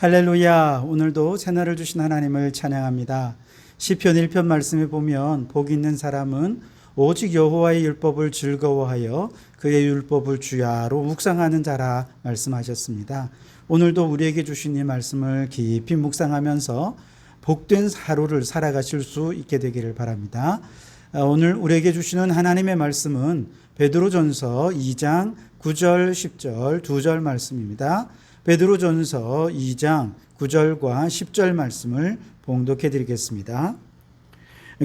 할렐루야. 오늘도 새날을 주신 하나님을 찬양합니다. 시편 1편 말씀에 보면 복 있는 사람은 오직 여호와의 율법을 즐거워하여 그의 율법을 주야로 묵상하는 자라 말씀하셨습니다. 오늘도 우리에게 주신 이 말씀을 깊이 묵상하면서 복된 하루를 살아가실 수 있게 되기를 바랍니다. 오늘 우리에게 주시는 하나님의 말씀은 베드로전서 2장 9절 10절 2절 말씀입니다. 베드로전서 2장 9절과 10절 말씀을 봉독해 드리겠습니다.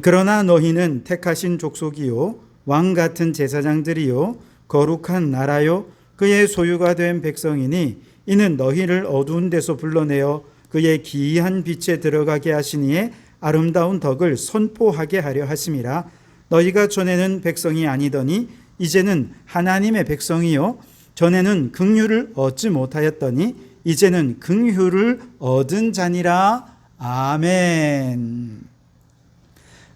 그러나 너희는 택하신 족속이요 왕 같은 제사장들이요 거룩한 나라요 그의 소유가 된 백성이니 이는 너희를 어두운 데서 불러내어 그의 기이한 빛에 들어가게 하시니에 아름다운 덕을 선포하게 하려 하심이라. 너희가 전에는 백성이 아니더니 이제는 하나님의 백성이요 전에는 긍휼을 얻지 못하였더니 이제는 긍휼을 얻은 자니라. 아멘.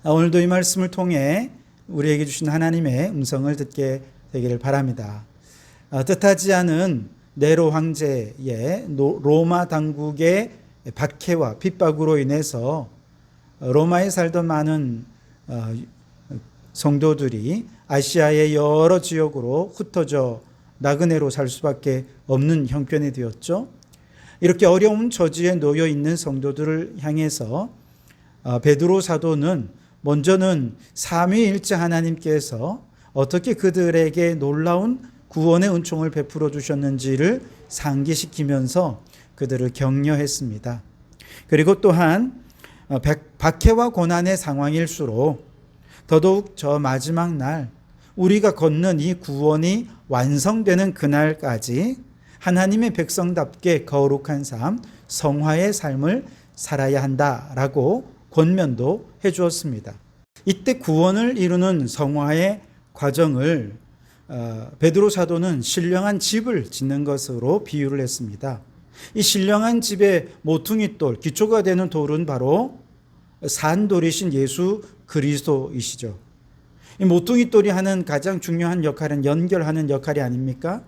오늘도 이 말씀을 통해 우리에게 주신 하나님의 음성을 듣게 되기를 바랍니다. 뜻하지 않은 네로 황제의 로마 당국의 박해와 핍박으로 인해서 로마에 살던 많은 성도들이 아시아의 여러 지역으로 흩어져 나그네로 살 수밖에 없는 형편이 되었죠. 이렇게 어려운 처지에 놓여 있는 성도들을 향해서 베드로 사도는 먼저는 삼위일체 하나님께서 어떻게 그들에게 놀라운 구원의 은총을 베풀어 주셨는지를 상기시키면서 그들을 격려했습니다. 그리고 또한 박해와 고난의 상황일수록 더더욱 저 마지막 날 우리가 걷는 이 구원이 완성되는 그날까지 하나님의 백성답게 거룩한 삶, 성화의 삶을 살아야 한다라고 권면도 해 주었습니다. 이때 구원을 이루는 성화의 과정을 베드로 사도는 신령한 집을 짓는 것으로 비유를 했습니다. 이 신령한 집의 모퉁이돌, 기초가 되는 돌은 바로 산돌이신 예수 그리스도이시죠. 이 모퉁이돌이 하는 가장 중요한 역할은 연결하는 역할이 아닙니까?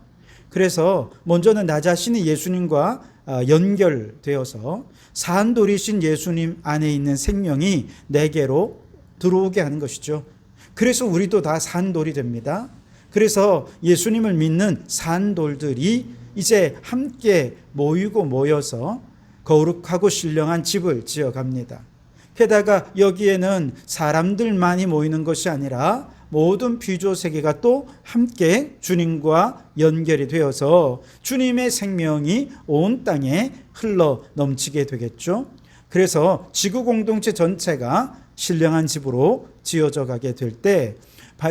그래서 먼저는 나 자신이 예수님과 연결되어서 산돌이신 예수님 안에 있는 생명이 내게로 들어오게 하는 것이죠. 그래서 우리도 다 산돌이 됩니다. 그래서 예수님을 믿는 산돌들이 이제 함께 모여서 거룩하고 신령한 집을 지어갑니다. 게다가 여기에는 사람들만이 모이는 것이 아니라 모든 피조 세계가 또 함께 주님과 연결이 되어서 주님의 생명이 온 땅에 흘러 넘치게 되겠죠. 그래서 지구 공동체 전체가 신령한 집으로 지어져 가게 될 때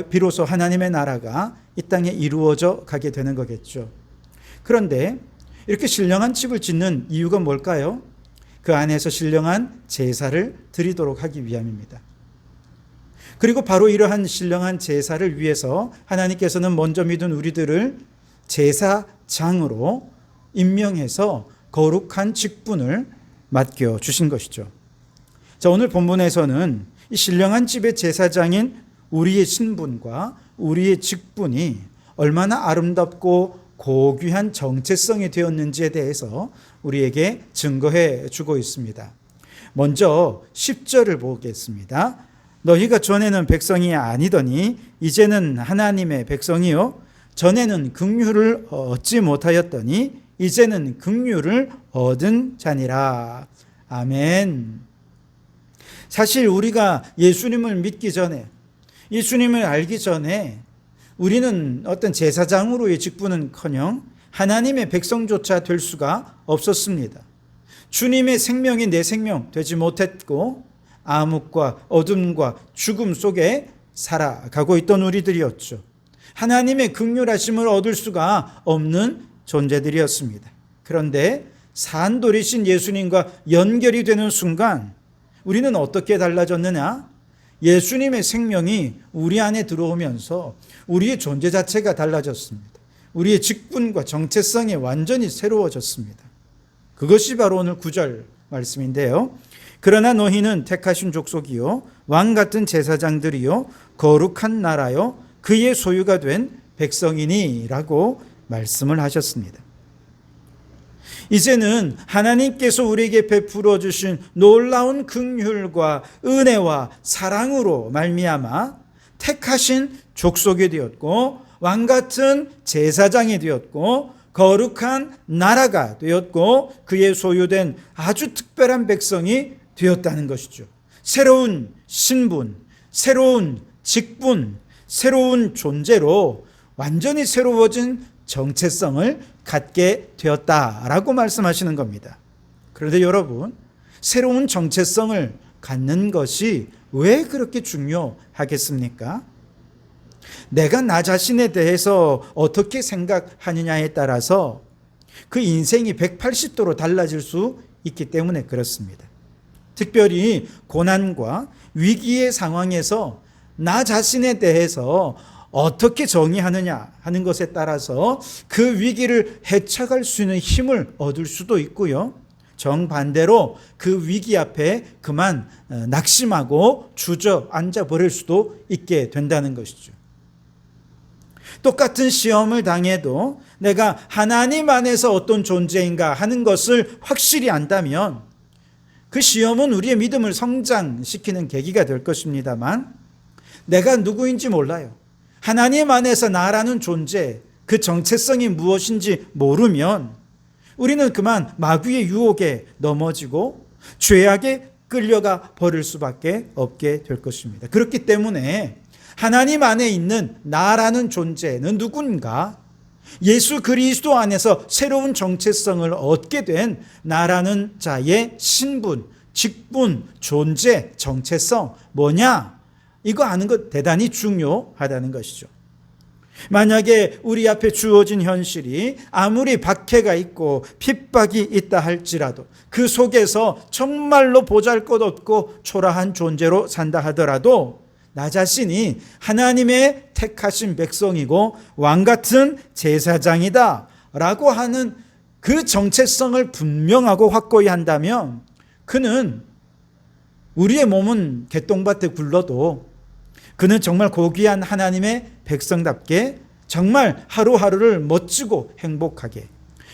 비로소 하나님의 나라가 이 땅에 이루어져 가게 되는 거겠죠. 그런데 이렇게 신령한 집을 짓는 이유가 뭘까요? 그 안에서 신령한 제사를 드리도록 하기 위함입니다. 그리고 바로 이러한 신령한 제사를 위해서 하나님께서는 먼저 믿은 우리들을 제사장으로 임명해서 거룩한 직분을 맡겨주신 것이죠. 자, 오늘 본문에서는 이 신령한 집의 제사장인 우리의 신분과 우리의 직분이 얼마나 아름답고 고귀한 정체성이 되었는지에 대해서 우리에게 증거해 주고 있습니다. 먼저 10절을 보겠습니다. 너희가 전에는 백성이 아니더니 이제는 하나님의 백성이요 전에는 긍휼을 얻지 못하였더니 이제는 긍휼을 얻은 자니라. 아멘. 사실 우리가 예수님을 믿기 전에, 예수님을 알기 전에 우리는 어떤 제사장으로의 직분은커녕 하나님의 백성조차 될 수가 없었습니다. 주님의 생명이 내 생명 되지 못했고 암흑과 어둠과 죽음 속에 살아가고 있던 우리들이었죠. 하나님의 긍휼하심을 얻을 수가 없는 존재들이었습니다. 그런데 산돌이신 예수님과 연결이 되는 순간 우리는 어떻게 달라졌느냐? 예수님의 생명이 우리 안에 들어오면서 우리의 존재 자체가 달라졌습니다. 우리의 직분과 정체성이 완전히 새로워졌습니다. 그것이 바로 오늘 9절 말씀인데요. 그러나 너희는 택하신 족속이요 왕 같은 제사장들이요 거룩한 나라요 그의 소유가 된 백성이니 라고 말씀을 하셨습니다. 이제는 하나님께서 우리에게 베풀어 주신 놀라운 긍휼과 은혜와 사랑으로 말미암아 택하신 족속이 되었고 왕 같은 제사장이 되었고 거룩한 나라가 되었고 그의 소유된 아주 특별한 백성이 되었다는 것이죠. 새로운 신분, 새로운 직분, 새로운 존재로 완전히 새로워진 정체성을 갖게 되었다라고 말씀하시는 겁니다. 그런데 여러분, 새로운 정체성을 갖는 것이 왜 그렇게 중요하겠습니까? 내가 나 자신에 대해서 어떻게 생각하느냐에 따라서 그 인생이 180도로 달라질 수 있기 때문에 그렇습니다. 특별히 고난과 위기의 상황에서 나 자신에 대해서 어떻게 정의하느냐 하는 것에 따라서 그 위기를 헤쳐갈 수 있는 힘을 얻을 수도 있고요. 정반대로 그 위기 앞에 그만 낙심하고 주저앉아 버릴 수도 있게 된다는 것이죠. 똑같은 시험을 당해도 내가 하나님 안에서 어떤 존재인가 하는 것을 확실히 안다면 그 시험은 우리의 믿음을 성장시키는 계기가 될 것입니다만 내가 누구인지 몰라요. 하나님 안에서 나라는 존재, 그 정체성이 무엇인지 모르면 우리는 그만 마귀의 유혹에 넘어지고 죄악에 끌려가 버릴 수밖에 없게 될 것입니다. 그렇기 때문에 하나님 안에 있는 나라는 존재는 누군가? 예수 그리스도 안에서 새로운 정체성을 얻게 된 나라는 자의 신분, 직분, 존재, 정체성 뭐냐? 이거 아는 것 대단히 중요하다는 것이죠. 만약에 우리 앞에 주어진 현실이 아무리 박해가 있고 핍박이 있다 할지라도 그 속에서 정말로 보잘것없고 초라한 존재로 산다 하더라도 나 자신이 하나님의 택하신 백성이고 왕같은 제사장이다 라고 하는 그 정체성을 분명하고 확고히 한다면 그는 우리의 몸은 개똥밭에 굴러도 그는 정말 고귀한 하나님의 백성답게 정말 하루하루를 멋지고 행복하게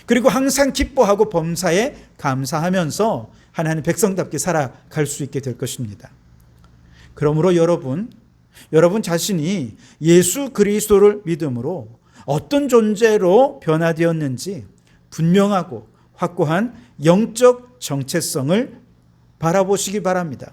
그리고 항상 기뻐하고 범사에 감사하면서 하나님 백성답게 살아갈 수 있게 될 것입니다. 그러므로 여러분 자신이 예수 그리스도를 믿음으로 어떤 존재로 변화되었는지 분명하고 확고한 영적 정체성을 바라보시기 바랍니다.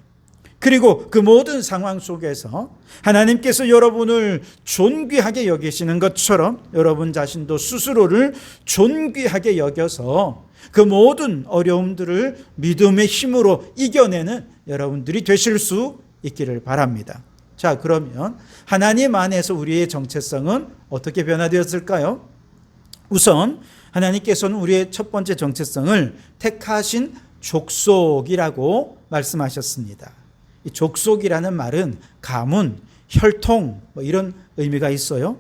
그리고 그 모든 상황 속에서 하나님께서 여러분을 존귀하게 여기시는 것처럼 여러분 자신도 스스로를 존귀하게 여겨서 그 모든 어려움들을 믿음의 힘으로 이겨내는 여러분들이 되실 수 있기를 바랍니다. 자, 그러면 하나님 안에서 우리의 정체성은 어떻게 변화되었을까요? 우선 하나님께서는 우리의 첫 번째 정체성을 택하신 족속이라고 말씀하셨습니다. 이 족속이라는 말은 가문, 혈통 이런 의미가 있어요.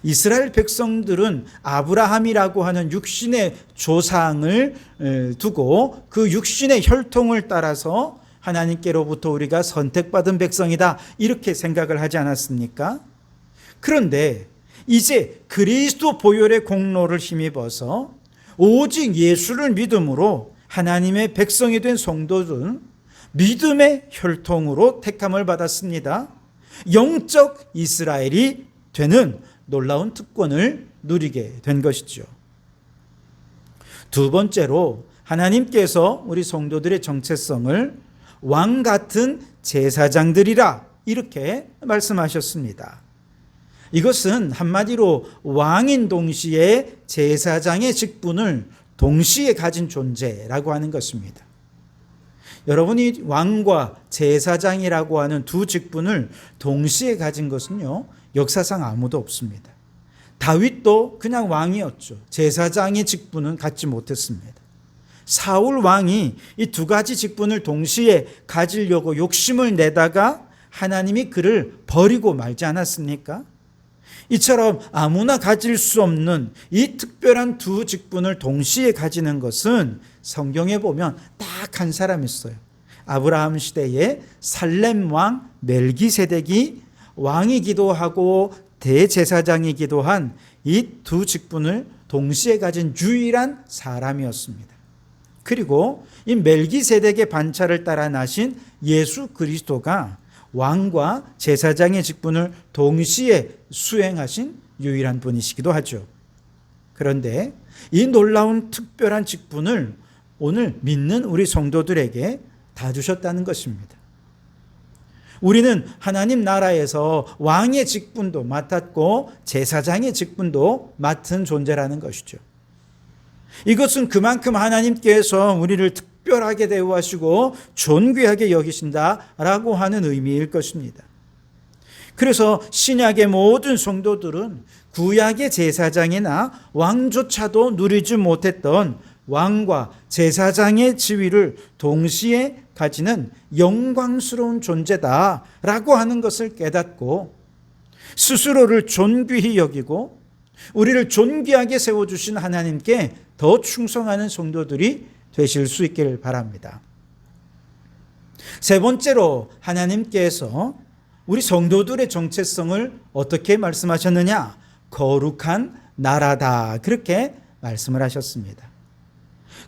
이스라엘 백성들은 아브라함이라고 하는 육신의 조상을 두고 그 육신의 혈통을 따라서 하나님께로부터 우리가 선택받은 백성이다 이렇게 생각을 하지 않았습니까? 그런데 이제 그리스도 보혈의 공로를 힘입어서 오직 예수를 믿음으로 하나님의 백성이 된 성도들은 믿음의 혈통으로 택함을 받았습니다. 영적 이스라엘이 되는 놀라운 특권을 누리게 된 것이죠. 두 번째로 하나님께서 우리 성도들의 정체성을 왕 같은 제사장들이라 이렇게 말씀하셨습니다. 이것은 한마디로 왕인 동시에 제사장의 직분을 동시에 가진 존재라고 하는 것입니다. 여러분이 왕과 제사장이라고 하는 두 직분을 동시에 가진 것은요, 역사상 아무도 없습니다. 다윗도 그냥 왕이었죠. 제사장의 직분은 갖지 못했습니다. 사울 왕이 이 두 가지 직분을 동시에 가지려고 욕심을 내다가 하나님이 그를 버리고 말지 않았습니까? 이처럼 아무나 가질 수 없는 이 특별한 두 직분을 동시에 가지는 것은 성경에 보면 딱 한 사람 있어요. 아브라함 시대에 살렘 왕 멜기세덱이 왕이기도 하고 대제사장이기도 한 이 두 직분을 동시에 가진 유일한 사람이었습니다. 그리고 이 멜기세덱의 반차를 따라 나신 예수 그리스도가 왕과 제사장의 직분을 동시에 수행하신 유일한 분이시기도 하죠. 그런데 이 놀라운 특별한 직분을 오늘 믿는 우리 성도들에게 다 주셨다는 것입니다. 우리는 하나님 나라에서 왕의 직분도 맡았고 제사장의 직분도 맡은 존재라는 것이죠. 이것은 그만큼 하나님께서 우리를 특별하게 대우하시고 존귀하게 여기신다라고 하는 의미일 것입니다. 그래서 신약의 모든 성도들은 구약의 제사장이나 왕조차도 누리지 못했던 왕과 제사장의 지위를 동시에 가지는 영광스러운 존재다라고 하는 것을 깨닫고 스스로를 존귀히 여기고 우리를 존귀하게 세워주신 하나님께 더 충성하는 성도들이 되실 수 있기를 바랍니다. 세 번째로 하나님께서 우리 성도들의 정체성을 어떻게 말씀하셨느냐? 거룩한 나라다. 그렇게 말씀을 하셨습니다.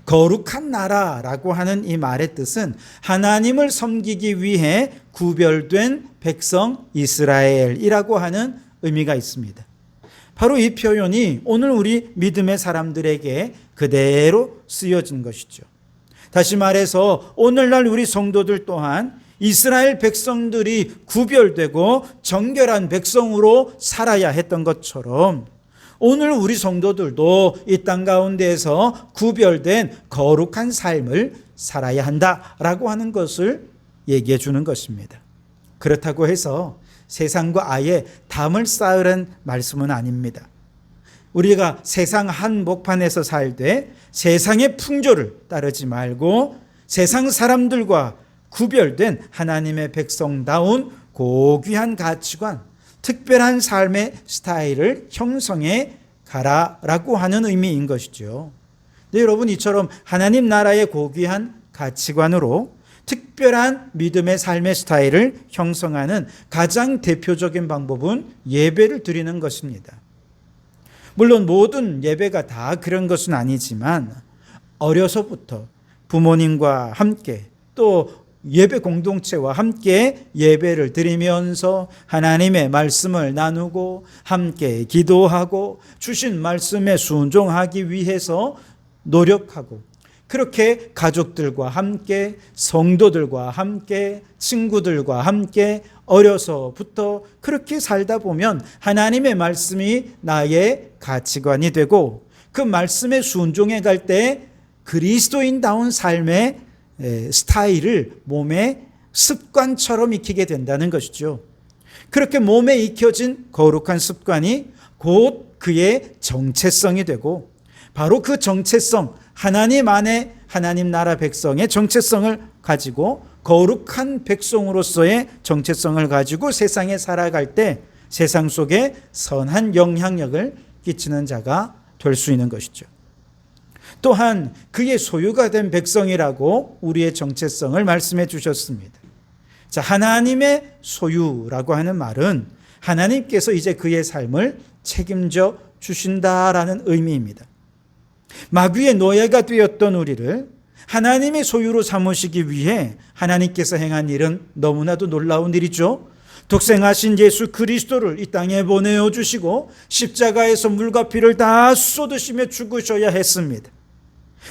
거룩한 나라라고 하는 이 말의 뜻은 하나님을 섬기기 위해 구별된 백성 이스라엘이라고 하는 의미가 있습니다. 바로 이 표현이 오늘 우리 믿음의 사람들에게 그대로 쓰여진 것이죠. 다시 말해서 오늘날 우리 성도들 또한 이스라엘 백성들이 구별되고 정결한 백성으로 살아야 했던 것처럼 오늘 우리 성도들도 이 땅 가운데에서 구별된 거룩한 삶을 살아야 한다라고 하는 것을 얘기해 주는 것입니다. 그렇다고 해서 세상과 아예 담을 쌓으라는 말씀은 아닙니다. 우리가 세상 한복판에서 살되 세상의 풍조를 따르지 말고 세상 사람들과 구별된 하나님의 백성다운 고귀한 가치관, 특별한 삶의 스타일을 형성해 가라라고 하는 의미인 것이죠. 네, 여러분, 이처럼 하나님 나라의 고귀한 가치관으로 특별한 믿음의 삶의 스타일을 형성하는 가장 대표적인 방법은 예배를 드리는 것입니다. 물론 모든 예배가 다 그런 것은 아니지만 어려서부터 부모님과 함께 또 예배 공동체와 함께 예배를 드리면서 하나님의 말씀을 나누고 함께 기도하고 주신 말씀에 순종하기 위해서 노력하고 그렇게 가족들과 함께 성도들과 함께 친구들과 함께 어려서부터 그렇게 살다 보면 하나님의 말씀이 나의 가치관이 되고 그 말씀에 순종해 갈 때 그리스도인다운 삶의 스타일을 몸에 습관처럼 익히게 된다는 것이죠. 그렇게 몸에 익혀진 거룩한 습관이 곧 그의 정체성이 되고 바로 그 정체성, 하나님 안에 하나님 나라 백성의 정체성을 가지고 거룩한 백성으로서의 정체성을 가지고 세상에 살아갈 때 세상 속에 선한 영향력을 끼치는 자가 될 수 있는 것이죠. 또한 그의 소유가 된 백성이라고 우리의 정체성을 말씀해 주셨습니다. 자, 하나님의 소유라고 하는 말은 하나님께서 이제 그의 삶을 책임져 주신다라는 의미입니다. 마귀의 노예가 되었던 우리를 하나님의 소유로 삼으시기 위해 하나님께서 행한 일은 너무나도 놀라운 일이죠. 독생하신 예수 그리스도를 이 땅에 보내어 주시고 십자가에서 물과 피를 다 쏟으시며 죽으셔야 했습니다.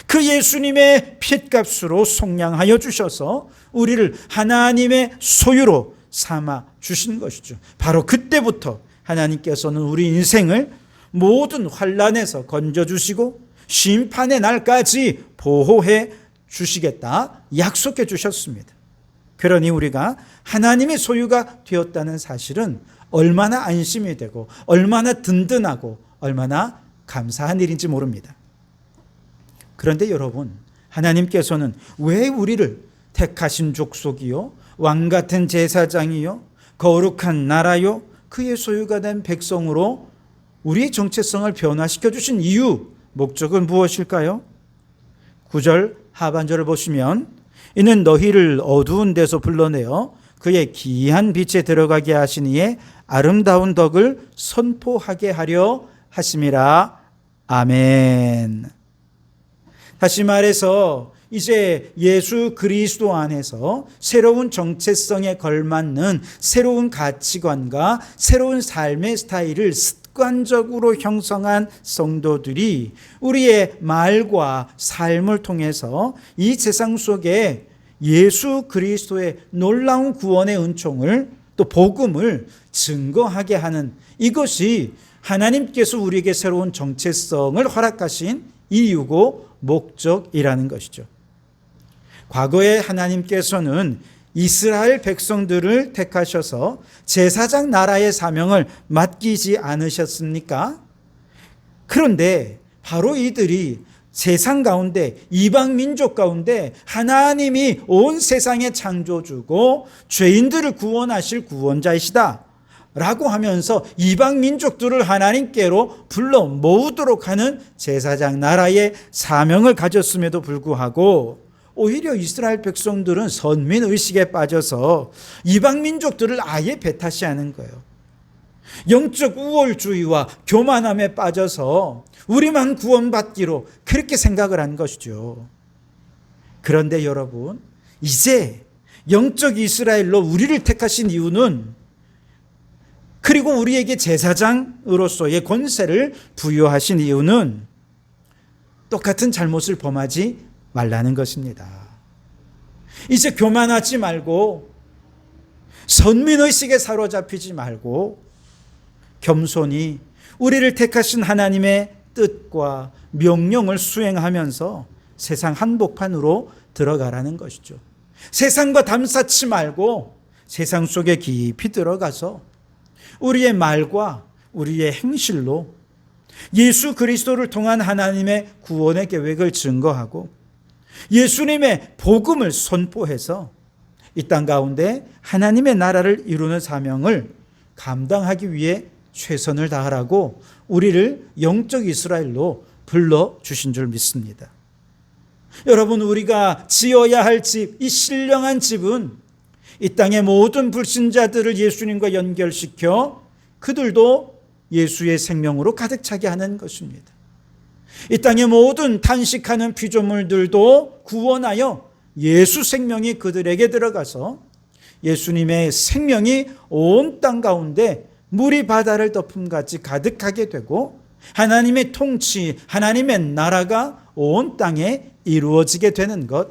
그 예수님의 핏값으로 속량하여 주셔서 우리를 하나님의 소유로 삼아 주신 것이죠. 바로 그때부터 하나님께서는 우리 인생을 모든 환난에서 건져주시고 심판의 날까지 보호해 주시겠다 약속해 주셨습니다. 그러니 우리가 하나님의 소유가 되었다는 사실은 얼마나 안심이 되고 얼마나 든든하고 얼마나 감사한 일인지 모릅니다. 그런데 여러분, 하나님께서는 왜 우리를 택하신 족속이요 왕같은 제사장이요 거룩한 나라요 그의 소유가 된 백성으로 우리의 정체성을 변화시켜 주신 이유, 목적은 무엇일까요? 9절 하반절을 보시면 이는 너희를 어두운 데서 불러내어 그의 기이한 빛에 들어가게 하시니에 아름다운 덕을 선포하게 하려 하심이라 아멘. 다시 말해서 이제 예수 그리스도 안에서 새로운 정체성에 걸맞는 새로운 가치관과 새로운 삶의 스타일을 습관적으로 형성한 성도들이 우리의 말과 삶을 통해서 이 세상 속에 예수 그리스도의 놀라운 구원의 은총을 또 복음을 증거하게 하는, 이것이 하나님께서 우리에게 새로운 정체성을 허락하신 이유고 목적이라는 것이죠. 과거에 하나님께서는 이스라엘 백성들을 택하셔서 제사장 나라의 사명을 맡기지 않으셨습니까? 그런데 바로 이들이 세상 가운데, 이방 민족 가운데 하나님이 온 세상의 창조주고 죄인들을 구원하실 구원자이시다 라고 하면서 이방 민족들을 하나님께로 불러 모으도록 하는 제사장 나라의 사명을 가졌음에도 불구하고 오히려 이스라엘 백성들은 선민의식에 빠져서 이방 민족들을 아예 배타시하는 거예요. 영적 우월주의와 교만함에 빠져서 우리만 구원받기로 그렇게 생각을 한 것이죠. 그런데 여러분, 이제 영적 이스라엘로 우리를 택하신 이유는, 그리고 우리에게 제사장으로서의 권세를 부여하신 이유는 똑같은 잘못을 범하지 말라는 것입니다. 이제 교만하지 말고 선민의식에 사로잡히지 말고 겸손히 우리를 택하신 하나님의 뜻과 명령을 수행하면서 세상 한복판으로 들어가라는 것이죠. 세상과 담쌓지 말고 세상 속에 깊이 들어가서 우리의 말과 우리의 행실로 예수 그리스도를 통한 하나님의 구원의 계획을 증거하고 예수님의 복음을 선포해서 이 땅 가운데 하나님의 나라를 이루는 사명을 감당하기 위해 최선을 다하라고 우리를 영적 이스라엘로 불러주신 줄 믿습니다. 여러분, 우리가 지어야 할 집, 이 신령한 집은 이 땅의 모든 불신자들을 예수님과 연결시켜 그들도 예수의 생명으로 가득 차게 하는 것입니다. 이 땅의 모든 탄식하는 피조물들도 구원하여 예수 생명이 그들에게 들어가서 예수님의 생명이 온 땅 가운데 물이 바다를 덮음같이 가득하게 되고 하나님의 통치, 하나님의 나라가 온 땅에 이루어지게 되는 것,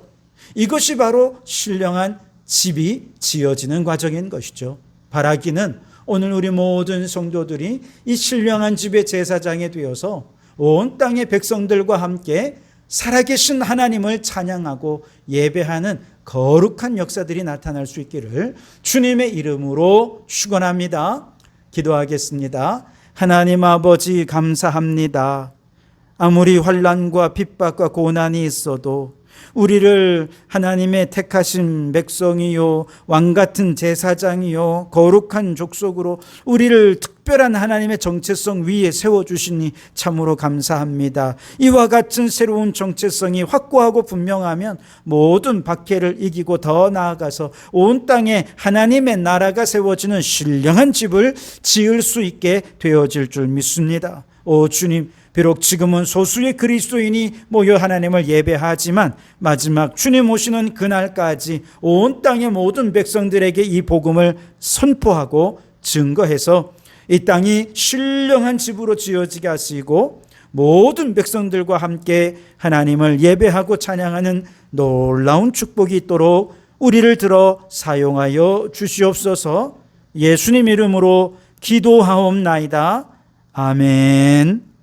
이것이 바로 신령한 집이 지어지는 과정인 것이죠. 바라기는 오늘 우리 모든 성도들이 이 신령한 집의 제사장이 되어서 온 땅의 백성들과 함께 살아계신 하나님을 찬양하고 예배하는 거룩한 역사들이 나타날 수 있기를 주님의 이름으로 축원합니다. 기도하겠습니다. 하나님 아버지, 감사합니다. 아무리 환난과 핍박과 고난이 있어도 우리를 하나님의 택하신 백성이요, 왕같은 제사장이요, 거룩한 족속으로 우리를 특별한 하나님의 정체성 위에 세워주시니 참으로 감사합니다. 이와 같은 새로운 정체성이 확고하고 분명하면 모든 박해를 이기고 더 나아가서 온 땅에 하나님의 나라가 세워지는 신령한 집을 지을 수 있게 되어질 줄 믿습니다. 오 주님, 비록 지금은 소수의 그리스도인이 모여 하나님을 예배하지만 마지막 주님 오시는 그날까지 온 땅의 모든 백성들에게 이 복음을 선포하고 증거해서 이 땅이 신령한 집으로 지어지게 하시고 모든 백성들과 함께 하나님을 예배하고 찬양하는 놀라운 축복이 있도록 우리를 들어 사용하여 주시옵소서. 예수님 이름으로 기도하옵나이다. 아멘.